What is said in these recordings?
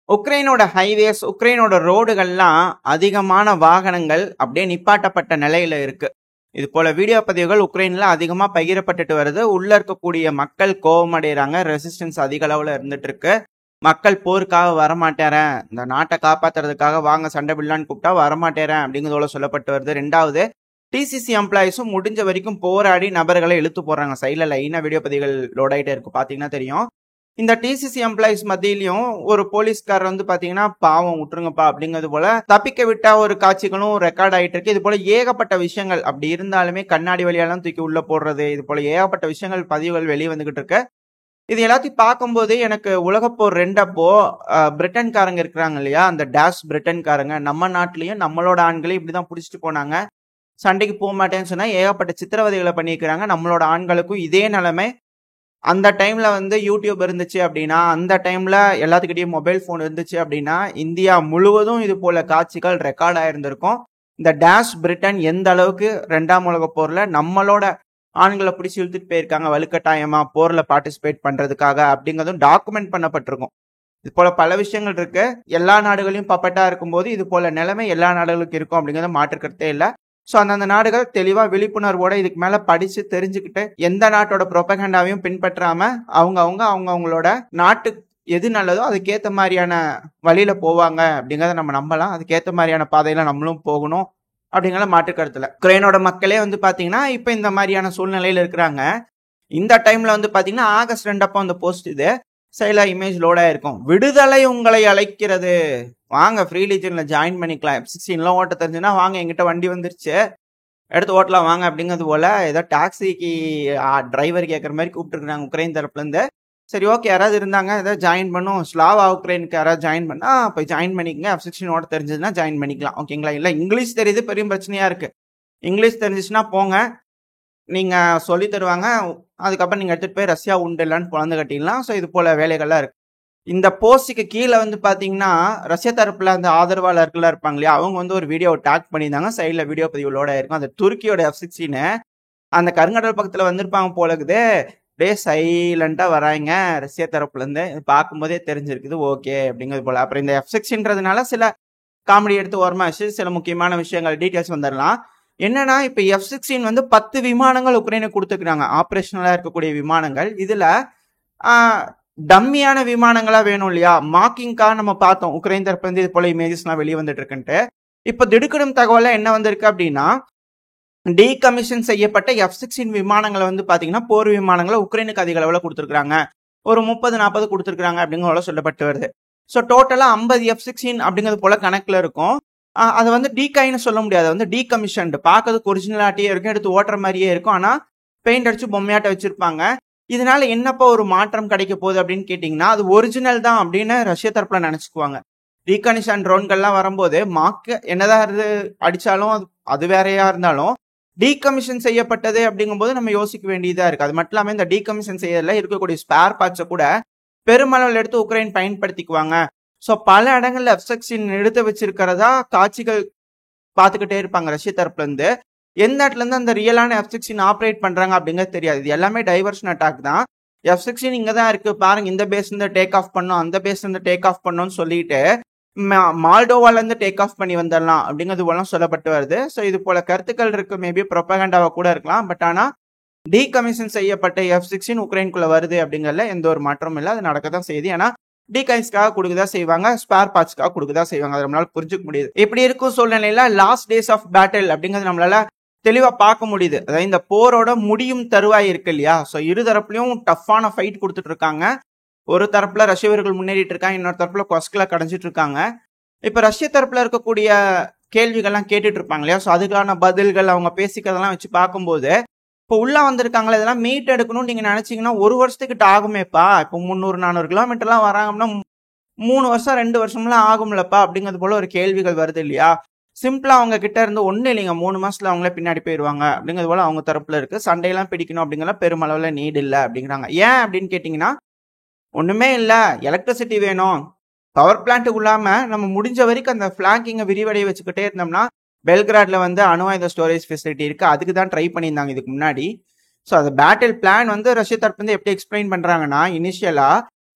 உக்ரைனோட highways, உக்ரைனோட ரோடுகள்லாம் அதிகமான வாகனங்கள் அப்படியே நிப்பாட்டப்பட்ட நிலையில இருக்கு. இது போல வீடியோ பதிவுகள் உக்ரைன்ல அதிகமா பகிரப்பட்டுட்டு வருது. உள்ள இருக்கக்கூடிய மக்கள் கோபமடைறாங்க. ரெசிஸ்டன்ஸ் அதிக அளவுல இருந்துட்டு இருக்கு. மக்கள் போருக்காக வரமாட்டேறேன், இந்த நாட்டை காப்பாத்துறதுக்காக வாங்க சண்டை பிடலான்னு கூப்பிட்டா வரமாட்டேறேன் அப்படிங்கிறதோட சொல்லப்பட்டு வருது. ரெண்டாவது, டிசிசி எம்ப்ளாயிஸும் முடிஞ்ச வரைக்கும் போராடி நபர்களை இழுத்து போடுறாங்க. சைட்ல லைனா வீடியோ பதிவுகள் லோட் ஆயிட்டே இருக்கு, பாத்தீங்கன்னா தெரியும். இந்த டிசிசி எம்ப்ளாயிஸ் மத்தியிலையும் ஒரு போலீஸ்காரர் வந்து பாத்தீங்கன்னா பாவம் விட்டுருங்கப்பா அப்படிங்கிறது போல தப்பிக்க விட்டா ஒரு காட்சிகளும் ரெக்கார்ட் ஆயிட்டு இருக்கு. இது போல ஏகப்பட்ட விஷயங்கள் அப்படி இருந்தாலுமே கண்ணாடி வழியெல்லாம் தூக்கி உள்ள போடுறது, இது போல ஏகப்பட்ட விஷயங்கள் பதிவுகள் வெளியே வந்துகிட்டு இருக்கு. இது எல்லாத்தையும் பார்க்கும்போது எனக்கு உலகப்போர் 2 அப்போ பிரிட்டன்காரங்க இருக்கிறாங்க இல்லையா, அந்த டேஷ் பிரிட்டன்காரங்க நம்ம நாட்டிலையும் நம்மளோட ஆண்களையும் இப்படிதான் புடிச்சிட்டு போனாங்க. சண்டைக்கு போக மாட்டேன்னு சொன்னா ஏகப்பட்ட சித்திரவதைகளை பண்ணியிருக்கிறாங்க. நம்மளோட ஆண்களுக்கும் இதே நிலைமை. அந்த டைம்ல வந்து யூடியூப் இருந்துச்சு அப்படின்னா, அந்த டைம்ல எல்லாத்துக்கிட்டையும் மொபைல் போன் இருந்துச்சு அப்படின்னா, இந்தியா முழுவதும் இது போல காட்சிகள் ரெக்கார்ட் ஆயிருந்திருக்கும். இந்த டேஷ் பிரிட்டன் எந்த அளவுக்கு 2ஆம் உலக போர்ல நம்மளோட ஆண்களை பிடிச்சி இழுத்துட்டு போயிருக்காங்க வலுக்கட்டாயமா போர்ல பார்ட்டிசிபேட் பண்றதுக்காக அப்படிங்கிறதும் டாக்குமெண்ட் பண்ணப்பட்டிருக்கும். இது போல பல விஷயங்கள் இருக்கு. எல்லா நாடுகளையும் பப்பட்டா இருக்கும்போது இது போல நிலைமை எல்லா நாடுகளுக்கும் இருக்கும் அப்படிங்கிறத மாற்றுக்கிறதே இல்லை. ஸோ அந்தந்த நாடுகள் தெளிவா விழிப்புணர்வோட இதுக்கு மேல படிச்சு தெரிஞ்சுக்கிட்டு எந்த நாட்டோட ப்ரொபகண்டாவையும் பின்பற்றாம அவங்களோட நாட்டுக்கு எது நல்லதோ அதுக்கேற்ற மாதிரியான வழியில போவாங்க அப்படிங்கிறத நம்ம நம்பலாம். அதுக்கேற்ற மாதிரியான பாதையில நம்மளும் போகணும் அப்படிங்கிற மாற்று கருத்துல. உக்ரைனோட மக்களே வந்து பாத்தீங்கன்னா இப்ப இந்த மாதிரியான சூழ்நிலையில இருக்கிறாங்க. இந்த டைம்ல வந்து பாத்தீங்கன்னா ஆகஸ்ட் 2 அப்போ அந்த போஸ்ட் இது சைல இமேஜ் லோடா இருக்கும். விடுதலை உங்களை அழைக்கிறது, வாங்க ஃப்ரீ லீஜன்ல ஜாயின் பண்ணிக்கலாம். F-16 ஓட்ட தெரிஞ்சுன்னா வாங்க, எங்கிட்ட வண்டி வந்துருச்சு எடுத்து ஓட்டலாம் வாங்க அப்படிங்கிறது போல ஏதோ டாக்ஸிக்கு டிரைவர் கேட்கற மாதிரி கூப்பிட்டு இருக்காங்க உக்ரைன் தரப்புல இருந்து. சரி ஓகே, யாராவது இருந்தாங்க ஏதாவது ஜாயின் பண்ணும், ஸ்லாவா உக்ரைனுக்கு யாராவது ஜாயின் பண்ணா போய் ஜாயின் பண்ணிக்கங்க, F-16 ஓட்ட தெரிஞ்சதுன்னா ஜாயின் பண்ணிக்கலாம், ஓகேங்களா? இல்ல இங்கிலீஷ் தெரியுது, பெரிய பிரச்சனையா இருக்கு. இங்கிலீஷ் தெரிஞ்சிச்சுன்னா போங்க, நீங்க சொல்லி தருவாங்க, அதுக்கப்புறம் நீங்க எடுத்துட்டு போய் ரஷ்யா உண்டு இல்லைன்னு குழந்தை கட்டிடலாம். ஸோ இது போல வேலைகள்லாம் இருக்கு. இந்த போஸ்டுக்கு கீழே வந்து பாத்தீங்கன்னா ரஷ்யா தரப்புல அந்த ஆதரவாளர்கள் இருப்பாங்க இல்லையா, அவங்க வந்து ஒரு வீடியோ டாக் பண்ணியிருந்தாங்க. சைட்ல வீடியோ பதிவுகளோட இருக்கும். அந்த துருக்கியோட F-16 அந்த கருங்கடல் பக்கத்துல வந்திருப்பாங்க போல இருக்குது. அப்படியே சைலண்டா வராங்க ரஷ்யா தரப்புல இருந்து. பார்க்கும்போதே தெரிஞ்சிருக்குது ஓகே அப்படிங்கிறது போல. அப்புறம் இந்த F-16ன்றதுனால சில காமெடி எடுத்து ஓரமா வச்சு சில முக்கியமான விஷயங்கள் டீட்டெயில்ஸ் வந்துடலாம். என்னன்னா இப்ப F-16 வந்து 10 விமானங்கள் உக்ரைனுக்கு கொடுத்துக்கிறாங்க, ஆபரேஷனலா இருக்கக்கூடிய விமானங்கள். இதுல டம்மியான விமானங்களா வேணும் இல்லையா, மார்க்கிங்கா நம்ம பார்த்தோம் உக்ரைன் தரப்பு வந்து இது போல இமேஜஸ் எல்லாம் வெளியே வந்துட்டு இருக்குன்ட்டு. இப்ப திடுக்கிடும் தகவல என்ன வந்திருக்கு அப்படின்னா, டீகமிஷன் செய்யப்பட்ட F-16 விமானங்களை வந்து பாத்தீங்கன்னா போர் விமானங்களை உக்ரைனுக்கு அதிக அளவுல கொடுத்துருக்காங்க. ஒரு 30-40 கொடுத்துருக்காங்க அப்படிங்கிற சொல்லப்பட்டு வருது. ஸோ டோட்டலா 50 F-16 அப்படிங்கிறது போல கணக்குல இருக்கும். அதை வந்து டீகாயின்னு சொல்ல முடியாது, வந்து டீகமிஷன்டு. பார்க்கறதுக்கு ஒரிஜினலாட்டியே இருக்கும், எடுத்து ஓட்டுற மாதிரியே இருக்கும், ஆனா பெயிண்ட் அடிச்சு பொம்மையாட்ட வச்சிருப்பாங்க. இதனால என்னப்பா ஒரு மாற்றம் கிடைக்க போகுது அப்படின்னு கேட்டீங்கன்னா, அது ஒரிஜினல் தான் அப்படின்னு ரஷ்யா தரப்புல நினைச்சுக்குவாங்க. ரீகனிஷன் ட்ரோன்கள்லாம் வரும்போது மார்க்க என்னதான் அடிச்சாலும் அது வேறையா இருந்தாலும் டீகமிஷன் செய்யப்பட்டது அப்படிங்கும்போது நம்ம யோசிக்க வேண்டியதா இருக்கு. அது மட்டும் இல்லாம இந்த டீகமிஷன் செய்யறதுல இருக்கக்கூடிய ஸ்பேர் பார்ட்ஸை கூட பெருமளவில் எடுத்து உக்ரைன் பயன்படுத்திக்குவாங்க. ஸோ பல இடங்கள்ல F-16 எடுத்து வச்சிருக்கிறதா காட்சிகள் பார்த்துக்கிட்டே இருப்பாங்க ரஷ்ய தரப்புல இருந்து. எந்த இடத்துல இருந்து அந்த ரியலான F-16 ஆப்ரேட் பண்றாங்க அப்படிங்கிறது தெரியாது. இது எல்லாமே டைவர்ஷன் அட்டாக் தான். F-16 இங்கதான் இருக்கு பாருங்க, இந்த பேஸ்ல இருந்து டேக் ஆஃப் பண்ணும், அந்த பேஸ்ல இருந்து டேக் ஆஃப் பண்ணும்னு சொல்லிட்டு மால்டோவால இருந்து டேக் ஆஃப் பண்ணி வந்துடலாம் அப்படிங்கிறது போலாம் சொல்லப்பட்டு வருது. ஸோ இது போல கருத்துக்கள் இருக்கு, மேபி ப்ரொபகண்டாவா கூட இருக்கலாம். பட் ஆனா டீகமிஷன் செய்யப்பட்ட F-16 உக்ரைனுக்குள்ள வருது அப்படிங்கறதுல எந்த ஒரு மாற்றமும் இல்லை. அது நடக்கதான் செய்யுது. ஏன்னா டீகைன்ஸ்க்காக கொடுக்கதான் செய்வாங்க, ஸ்பேர் பார்ட்ஸ்க்காக கொடுக்கதான் செய்வாங்க. அதை நம்மளால புரிஞ்சுக்க முடியுது. இப்படி இருக்கும் சூழ்நிலையில லாஸ்ட் டேஸ் ஆஃப் பேட்டில் அப்படிங்கிறது நம்மளால தெளிவா பார்க்க முடியுது. அதாவது இந்த போரோட முடியும் தருவாய் இருக்கு இல்லையா, ஸோ இரு தரப்புலையும் டஃப்பான ஃபைட் கொடுத்துட்டு இருக்காங்க. ஒரு தரப்புல ரஷ்ய வீரர்கள் முன்னேறிட்டு இருக்காங்க, இன்னொரு தரப்புல கொஸ்கலா கடைஞ்சிட்டு இருக்காங்க. இப்ப ரஷ்ய தரப்புல இருக்கக்கூடிய கேள்விகள்லாம் கேட்டுட்டு இருப்பாங்க இல்லையா, ஸோ அதுக்கான பதில்கள் அவங்க பேசிக்கிறதெல்லாம் வச்சு பார்க்கும்போது இப்போ உள்ள வந்திருக்காங்களா இதெல்லாம் மீட் எடுக்கணும்னு நீங்க நினைச்சீங்கன்னா 1 வருஷத்துக்கிட்ட ஆகுமேப்பா. இப்போ 300-400 கிலோமீட்டர்லாம் வராங்கன்னா 3 வருஷம் 2 வருஷம்லாம் ஆகும்லப்பா அப்படிங்கிறது போல ஒரு கேள்விகள் வருது இல்லையா. சிம்பிளா அவங்க கிட்ட இருந்து ஒண்ணு இல்லைங்க, 3 மாசத்துல அவங்களே பின்னாடி போயிருவாங்க அப்படிங்கிறது போல அவங்க தரப்புல இருக்கு. சண்டையெல்லாம் பிடிக்கணும் அப்படிங்கிற பெருமளவுல நீட் இல்லை அப்படிங்கிறாங்க. ஏன் அப்படின்னு கேட்டீங்கன்னா, ஒண்ணுமே இல்ல, எலக்ட்ரிசிட்டி வேணும், பவர் பிளான்ட்டுக்கு இல்லாம நம்ம முடிஞ்ச வரைக்கும் அந்த பிளாங்கிங்கை விரிவடைய வச்சுக்கிட்டே இருந்தோம்னா பெல்கிராட்ல வந்து அணு ஆயுத ஸ்டோரேஜ் ஃபெசிலிட்டி இருக்கு, அதுக்கு தான் ட்ரை பண்ணியிருந்தாங்க இதுக்கு முன்னாடி. ஸோ அந்த பேட்டில் பிளான் வந்து ரஷ்ய தரப்பு வந்து எப்படி எக்ஸ்பிளைன் பண்றாங்கன்னா, இனிஷியலா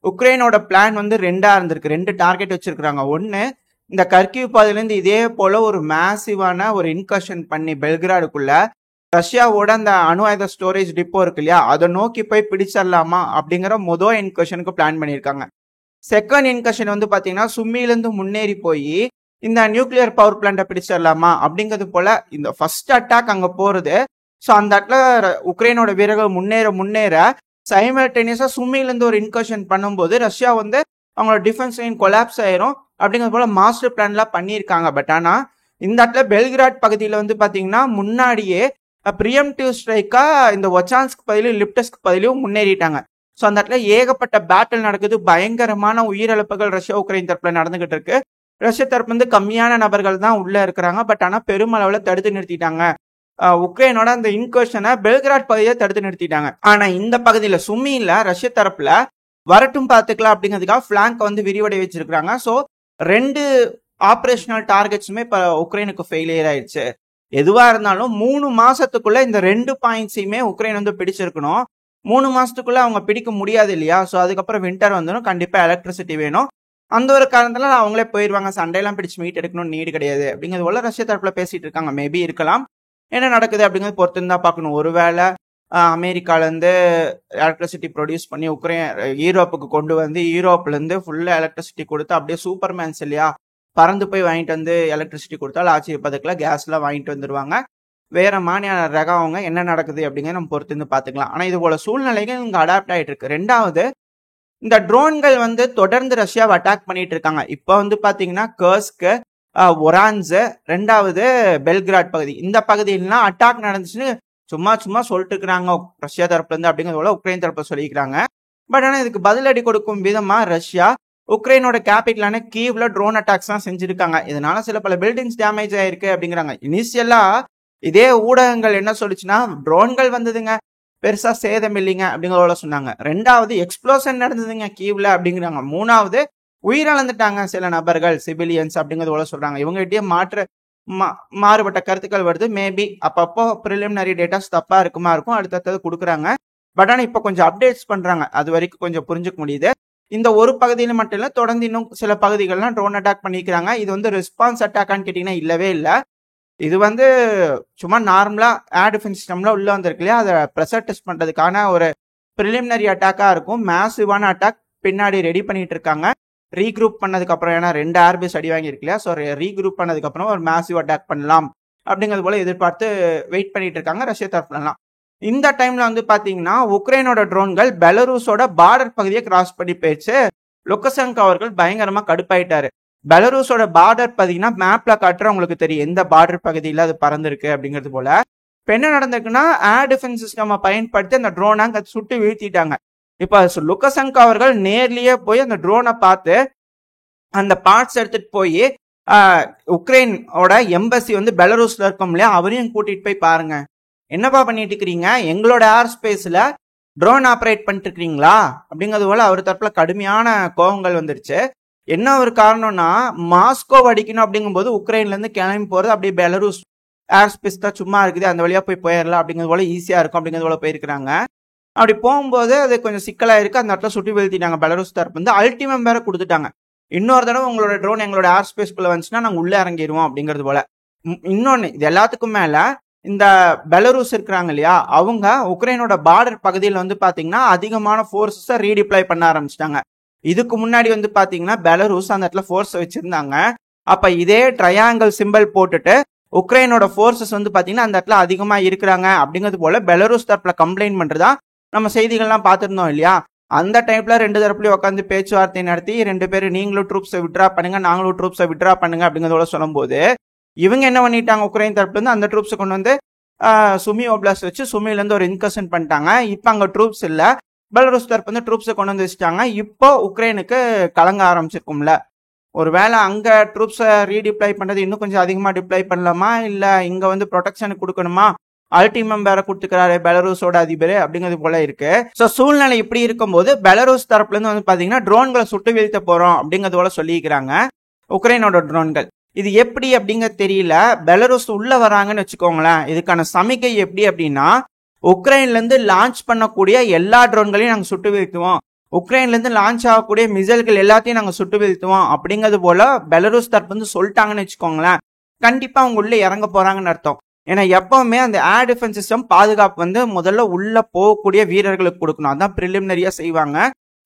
உக்ரைனோட பிளான் வந்து ரெண்டா இருந்திருக்கு. 2 டார்கெட் வச்சிருக்காங்க. ஒன்னு இந்த கர்கிவ் பாதையிலேருந்து இதே போல ஒரு மேசிவான ஒரு இன்கர்ஷன் பண்ணி பெல்கிராடுக்குள்ள ரஷ்யாவோட அந்த அணு ஆயுத ஸ்டோரேஜ் டிப்போ இருக்கு இல்லையா, அதை நோக்கி போய் பிடிச்சிடலாமா அப்படிங்கிற முதல் இன்கர்ஷனுக்கு பிளான் பண்ணியிருக்காங்க. செகண்ட் இன்கர்ஷன் வந்து பாத்தீங்கன்னா சும்மியிலேருந்து முன்னேறி போய் இந்த நியூக்ளியர் பவர் பிளான்ட்டை பிடிச்சிடலாமா அப்படிங்கிறது போல இந்த ஃபர்ஸ்ட் அட்டாக் அங்க போறது. ஸோ அந்த இடத்துல உக்ரைனோட வீரர்கள் முன்னேற சைமல்டேனியஸா சும்மியிலேருந்து ஒரு இன்கர்ஷன் பண்ணும்போது ரஷ்யா வந்து அவங்களோட டிஃபென்ஸ் லைன் கொலாப்ஸ் ஆயிரும் அப்படிங்கிறது போல மாஸ்டர் பிளான்லாம் பண்ணியிருக்காங்க. பட் ஆனா இந்த இடத்துல பெல்கிராட் பகுதியில் வந்து பாத்தீங்கன்னா முன்னாடியே ப்ரியம்டிவ் ஸ்ட்ரைக்கா இந்த ஒச்சான்ஸ்க் பகுதியிலும் லிப்டஸ்க் பகுதியிலும் முன்னேறிட்டாங்க. ஸோ அந்த இடத்துல ஏகப்பட்ட பேட்டில் நடக்குது. பயங்கரமான உயிரிழப்புகள் ரஷ்யா உக்ரைன் தரப்புல நடந்துகிட்டு இருக்கு. ரஷ்ய தரப்பு வந்து கம்மியான நபர்கள் தான் உள்ள இருக்கிறாங்க. பட் ஆனா பெருமளவுல தடுத்து நிறுத்திட்டாங்க. உக்ரைனோட அந்த இன்கர்ஷனை பெல்கிராட் பகுதியை தடுத்து நிறுத்திட்டாங்க. ஆனா இந்த பகுதியில சும்மியில ரஷ்ய தரப்புல வரட்டும் பார்த்துக்கலாம் அப்படிங்கிறதுக்காக பிளாங்க் வந்து விரிவடை வச்சிருக்காங்க. ஸோ 2 ஆபரேஷனல் டார்கெட்ஸுமே இப்ப உக்ரைனுக்கு ஃபெயிலியர் ஆயிடுச்சு. எதுவா இருந்தாலும் 3 மாசத்துக்குள்ள இந்த 2 பாயிண்ட்ஸையுமே உக்ரைன் வந்து பிடிச்சிருக்கணும். 3 மாசத்துக்குள்ள அவங்க பிடிக்க முடியாது இல்லையா. ஸோ அதுக்கப்புறம் வின்டர் வந்துடும், கண்டிப்பா எலக்ட்ரிசிட்டி வேணும். அந்த ஒரு காரணத்துல அவங்களே போயிருவாங்க. சண்டையெல்லாம் பிடிச்சு மீட் எடுக்கணும்னு நீடு கிடையாது அப்படிங்கிறது போல ரஷ்ய தரப்புல பேசிட்டு இருக்காங்க. மேபி இருக்கலாம். என்ன நடக்குது அப்படிங்கிறது பொறுத்து தான் பார்க்கணும். ஒருவேளை அமெரிக்கால இருந்து எலக்ட்ரிசிட்டி ப்ரொடியூஸ் பண்ணி யூரோப்புக்கு கொண்டு வந்து யூரோப்ல இருந்து ஃபுல்லா எலக்ட்ரிசிட்டி கொடுத்து அப்படியே சூப்பர்மேன்ஸ் இல்லையா பறந்து போய் வாங்கிட்டு வந்து எலக்ட்ரிசிட்டி கொடுத்தாலும் ஆச்சரியப்பதுக்குள்ள கேஸ்லாம் வாங்கிட்டு வந்துருவாங்க. வேற மாநில ரகம் அவங்க என்ன நடக்குது அப்படிங்கிறத நம்ம பொறுத்து இருந்து பார்த்துக்கலாம். ஆனா இது போல சூழ்நிலைகள் இங்க அடாப்ட் ஆயிட்டு இருக்கு. 2வது இந்த ட்ரோன்கள் வந்து தொடர்ந்து ரஷ்யாவை அட்டாக் பண்ணிட்டு இருக்காங்க. இப்போ வந்து பாத்தீங்கன்னா கர்ஸ்க், ஒரான்ஸ், 2வது பெல்கிராட் பகுதி, இந்த பகுதியிலாம் அட்டாக் நடந்துச்சுன்னு சும்மா சொல்லிட்டு இருக்கிறாங்க ரஷ்யா தரப்புல இருந்து அப்படிங்கிறது போல உக்ரைன் தரப்புல சொல்லிக்கிறாங்க. பட் ஆனா இதுக்கு பதிலடி கொடுக்கும் விதமா ரஷ்யா உக்ரைனோட கேபிட்டலான கீவ்ல ட்ரோன் அட்டாக்ஸ் தான் செஞ்சிருக்காங்க. இதனால சில பல பில்டிங்ஸ் டேமேஜ் ஆயிருக்கு அப்படிங்கிறாங்க. இனிஷியலா இதே ஊடகங்கள் என்ன சொல்லுச்சுன்னா ட்ரோன்கள் வந்ததுங்க, பெருசா சேதம் இல்லைங்க அப்படிங்கிறத சொன்னாங்க. 2வது எக்ஸ்ப்ளோஷன் நடந்ததுங்க கீவ்ல அப்படிங்கிறாங்க. 3வது உயிரிழந்துட்டாங்க சில நபர்கள் சிவிலியன்ஸ் அப்படிங்கிறது போல சொல்றாங்க. இவங்ககிட்டயே மாறுபட்ட கருத்துக்கள் வருது. மேபி அப்பப்போ ப்ரிலிமினரி டேட்டாஸ் தப்பா இருக்கும், அடுத்தது கொடுக்குறாங்க. பட் ஆனா இப்ப கொஞ்சம் அப்டேட்ஸ் பண்றாங்க. அது வரைக்கும் கொஞ்சம் புரிஞ்சுக்க முடியுது. இந்த ஒரு பகுதியில மட்டும் இல்ல, தொடர்ந்து இன்னும் சில பகுதிகள்லாம் ட்ரோன் அட்டாக் பண்ணிக்கிறாங்க. இது வந்து ரெஸ்பான்ஸ் அட்டாக்கான்னு கேட்டீங்கன்னா இல்லவே இல்லை. இது வந்து சும்மா நார்மலா ஏர் டிஃபென்ஸ் சிஸ்டம்ல உள்ள வந்திருக்கு இல்லையா, அதை ப்ரெஷர் டெஸ்ட் பண்றதுக்கான ஒரு ப்ரிலிமினரி அட்டாக்கா இருக்கும். மேசிவான அட்டாக் பின்னாடி ரெடி பண்ணிட்டு இருக்காங்க. ரீக்ரூப் பண்ணதுக்கு அப்புறம், ஏன்னா 2 ஏர்பேஸ் அடி வாங்கியிருக்கு இல்லையா, ஸோ ரீக்ரூப் பண்ணதுக்கு அப்புறம் ஒரு மேசிவ் அட்டாக் பண்ணலாம் அப்படிங்கிறது போல எதிர்பார்த்து வெயிட் பண்ணிட்டு இருக்காங்க ரஷ்ய தரப்புலாம். இந்த டைம்ல வந்து பாத்தீங்கன்னா உக்ரைனோட ட்ரோன்கள் பெலரூஸோட பார்டர் பகுதியை கிராஸ் பண்ணி போயிடுச்சு. லுகசென்கோ அவர்கள் பயங்கரமா கடுப்பாயிட்டாரு. பெலரூஸோட பார்டர் பாத்தீங்கன்னா மேப்ல காட்டுறவங்களுக்கு தெரியும் எந்த பார்டர் பகுதியில அது பறந்துருக்கு அப்படிங்கிறது போல. இப்ப என்ன நடந்திருக்குன்னா ஏர் டிஃபென்ஸ் சிஸ்டம் பயன்படுத்தி அந்த ட்ரோனை அங்க சுட்டு வீழ்த்திட்டாங்க. இப்ப லுகசென்கோ அவர்கள் நேர்லயே போய் அந்த ட்ரோனை பார்த்து அந்த பார்ட்ஸ் எடுத்துட்டு போய் உக்ரைனோட எம்பசி வந்து பெலரூஸ்ல இருக்கும் இல்லையா, அவரையும் கூட்டிட்டு போய் பாருங்க, என்னப்பா பண்ணிட்டு இருக்கிறீங்க, எங்களோட ஏர் ஸ்பேஸ்ல ட்ரோன் ஆப்ரேட் பண்ணிட்டு இருக்கிறீங்களா அப்படிங்கிறது போல அவர் தரப்புல கடுமையான கோபங்கள் வந்துருச்சு. என்ன ஒரு காரணம்னா மாஸ்கோ அடிக்கணும் அப்படிங்கும்போது உக்ரைன்ல இருந்து கிளம்பி போறது அப்படியே பெலரூஸ் ஏர் ஸ்பேஸ் தான் சும்மா இருக்குது, அந்த வழியா போய் போயிடலாம் அப்படிங்கிறது போல ஈஸியா இருக்கும் அப்படிங்கிறது போல போயிருக்கிறாங்க. அப்படி போகும்போது அது கொஞ்சம் சிக்கலா இருக்கு. அந்த இடத்துல சுட்டி வீழ்த்திட்டாங்க. பெலரூஸ் தரப்பு வந்து அல்டிமேட் வேற கொடுத்துட்டாங்க. இன்னொரு தடவை உங்களோட ட்ரோன் எங்களோட ஏர் ஸ்பேஸ்க்குள்ள வந்துச்சுன்னா நாங்க உள்ள இறங்கிடுவோம் அப்படிங்கிறது போல. இன்னொன்னு இது எல்லாத்துக்கும் மேல இந்த பெலரூஸ் இருக்கிறாங்க இல்லையா, அவங்க உக்ரைனோட பார்டர் பகுதியில் வந்து பாத்தீங்கன்னா அதிகமான போர்ஸஸை ரீடிப்ளை பண்ண ஆரம்பிச்சிட்டாங்க. இதுக்கு முன்னாடி வந்து பாத்தீங்கன்னா பெலரூஸ் அந்த இடத்துல போர்ஸ் வச்சிருந்தாங்க. அப்ப இதே ட்ரையாங்கிள் சிம்பிள் போட்டுட்டு உக்ரைனோட போர்சஸ் வந்து பாத்தீங்கன்னா அந்த இடத்துல அதிகமா இருக்கிறாங்க அப்படிங்கிறது போல பெலரூஸ் தரப்புல கம்ப்ளைண்ட் பண்றதா நம்ம செய்திகள்லாம் பார்த்திருந்தோம் இல்லையா. அந்த டைப்ல 2 தரப்புலயும் உட்காந்து பேச்சுவார்த்தை நடத்தி 2 பேரும் நீங்களும் ட்ரூப்ஸை விட்ரா பண்ணுங்க, நாங்களும் ட்ரூப்ஸை விட்ரா பண்ணுங்க அப்படிங்கிறதோட சொல்லும் போது இவங்க என்ன பண்ணிட்டாங்க, உக்ரைன் தரப்புல இருந்து அந்த ட்ரூப்ஸை கொண்டு வந்து சுமி ஓப்லாஸ்ட் வச்சு சுமில இருந்து ஒரு இன்கர்ஷன் பண்ணிட்டாங்க. இப்ப அங்க ட்ரூப்ஸ் இல்ல, பெலரூஸ் தரப்பு வந்து ட்ரூப்ஸை கொண்டு வந்து வச்சுட்டாங்க. இப்போ உக்ரைனுக்கு கலங்க ஆரம்பிச்சிருக்கும்ல, ஒருவேளை அங்க ட்ரூப்ஸை ரீடிப்ளை பண்றது இன்னும் கொஞ்சம் அதிகமா டிப்ளை பண்ணலாமா, இல்ல இங்க வந்து ப்ரொடெக்ஷனுக்கு கொடுக்கணுமா, அல்டிமம் வேற கொடுத்துக்கிறாரு பெலரூஸோட அதிபர் அப்படிங்கிறது போல இருக்கு. சோ சூழ்நிலை இப்படி இருக்கும்போது பெலரூஸ் தரப்புல இருந்து வந்து பாத்தீங்கன்னா ட்ரோன்களை சுட்டு வீழ்த்த போறோம் அப்படிங்கிறது போல சொல்லிக்கிறாங்க உக்ரைனோட ட்ரோன்கள். இது எப்படி அப்படிங்கிறது தெரியல. பெலரூஸ் உள்ள வராங்கன்னு வச்சுக்கோங்களேன், இதுக்கான சமிக்கை எப்படி அப்படின்னா உக்ரைன்ல இருந்து லான்ச் பண்ணக்கூடிய எல்லா ட்ரோன்களையும் நாங்க சுட்டு வீழ்த்துவோம், உக்ரைன்ல இருந்து லான்ச் ஆகக்கூடிய மிசைல்கள் எல்லாத்தையும் நாங்க சுட்டு வீழ்த்துவோம் அப்படிங்கிறது போல பெலருஸ் தரப்பு வந்து சொல்லிட்டாங்கன்னு வச்சுக்கோங்களேன், கண்டிப்பா அவங்க உள்ள இறங்க போறாங்கன்னு அர்த்தம். ஏன்னா எப்பவுமே அந்த ஏர் டிஃபென்ஸ் சிஸ்டம் பாதுகாப்பு வந்து முதல்ல உள்ள போகக்கூடிய வீரர்களுக்கு கொடுக்கணும். அதான் பிரிலிமினரியா செய்வாங்க.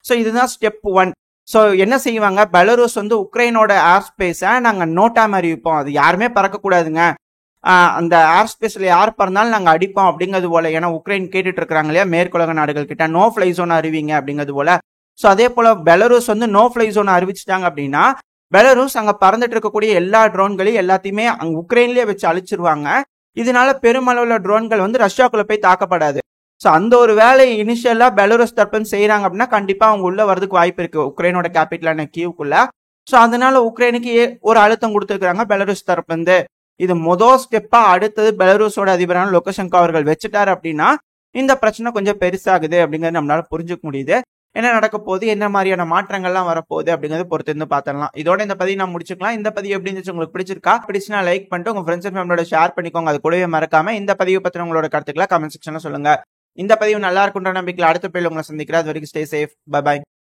ஸோ இதுதான் ஸ்டெப் 1. ஸோ என்ன செய்வாங்க, பெலருஸ் வந்து உக்ரைனோட ஏர் ஸ்பேஸை நாங்கள் நோட்டாம அறிவிப்போம், அது யாருமே பறக்கக்கூடாதுங்க, அந்த ஏர் ஸ்பேஸ்ல யார் பறந்தாலும் நாங்கள் அடிப்போம் அப்படிங்கிறது போல. ஏன்னா உக்ரைன் கேட்டுட்டு இருக்கிறாங்க இல்லையா மேற்குலக நாடுகள் கிட்ட நோ ஃபிளை ஜோன் அறிவிங்க அப்படிங்கிறது போல. ஸோ அதே போல பெலருஸ் வந்து நோ ஃபிளை ஜோன் அறிவிச்சிட்டாங்க அப்படின்னா பெலருஸ் அங்க பறந்துட்டு இருக்கக்கூடிய எல்லா ட்ரோன்களையும் எல்லாத்தையுமே அங்க உக்ரைன்லயே வச்சு அழிச்சிருவாங்க. இதனால பெருமளவுல ட்ரோன்கள் வந்து ரஷ்யாக்குள்ள போய் தாக்கப்படாது. ஸோ அந்த ஒரு வேலையை இனிஷியலா பெலருஸ் தரப்புன்னு செய்யறாங்க அப்படின்னா கண்டிப்பா அவங்க உள்ள வரதுக்கு வாய்ப்பு இருக்கு உக்ரைனோட கேபிட்டலான கீவுக்குள்ள. ஸோ அதனால உக்ரைனுக்கு ஒரு அழுத்தம் கொடுத்துருக்காங்க பெலருஸ் தரப்பு வந்து. இது முதல் ஸ்டெப்பா அடுத்தது பெலருஸோட அதிபரான லுகஷென்கோ அவர்கள் வச்சுட்டாரு அப்படின்னா இந்த பிரச்சனை கொஞ்சம் பெருசாகுது அப்படிங்கிறது நம்மளால புரிஞ்சுக்க முடியுது. என்ன நடக்க போகுது, என்ன மாதிரியான மாற்றங்கள்லாம் வரப்போகுது அப்படிங்கறத பொறுத்து இருந்து பாத்திரலாம். இதோட இந்த பதிவு நான் முடிச்சுக்கலாம். இந்த பதிவு எப்படி இருந்துச்சு, உங்களுக்கு பிடிச்சிருந்தா லைக் பண்ணிட்டு உங்க ஃப்ரெண்ட்ஸ் அண்ட் ஃபேமிலியோட ஷேர் பண்ணிக்கோங்க. அது கூடவே மறக்காம இந்த பதிவு பத்தின உங்களோட கருத்துக்களை கமெண்ட் செக்ஷன்ல சொல்லுங்க. இந்த பதிவு நல்லா இருக்குன்ற நம்பிக்கையில் அடுத்த பேர் உங்களை சந்திக்கிறேன். அது வரைக்கும் ஸ்டே சேஃப். பை.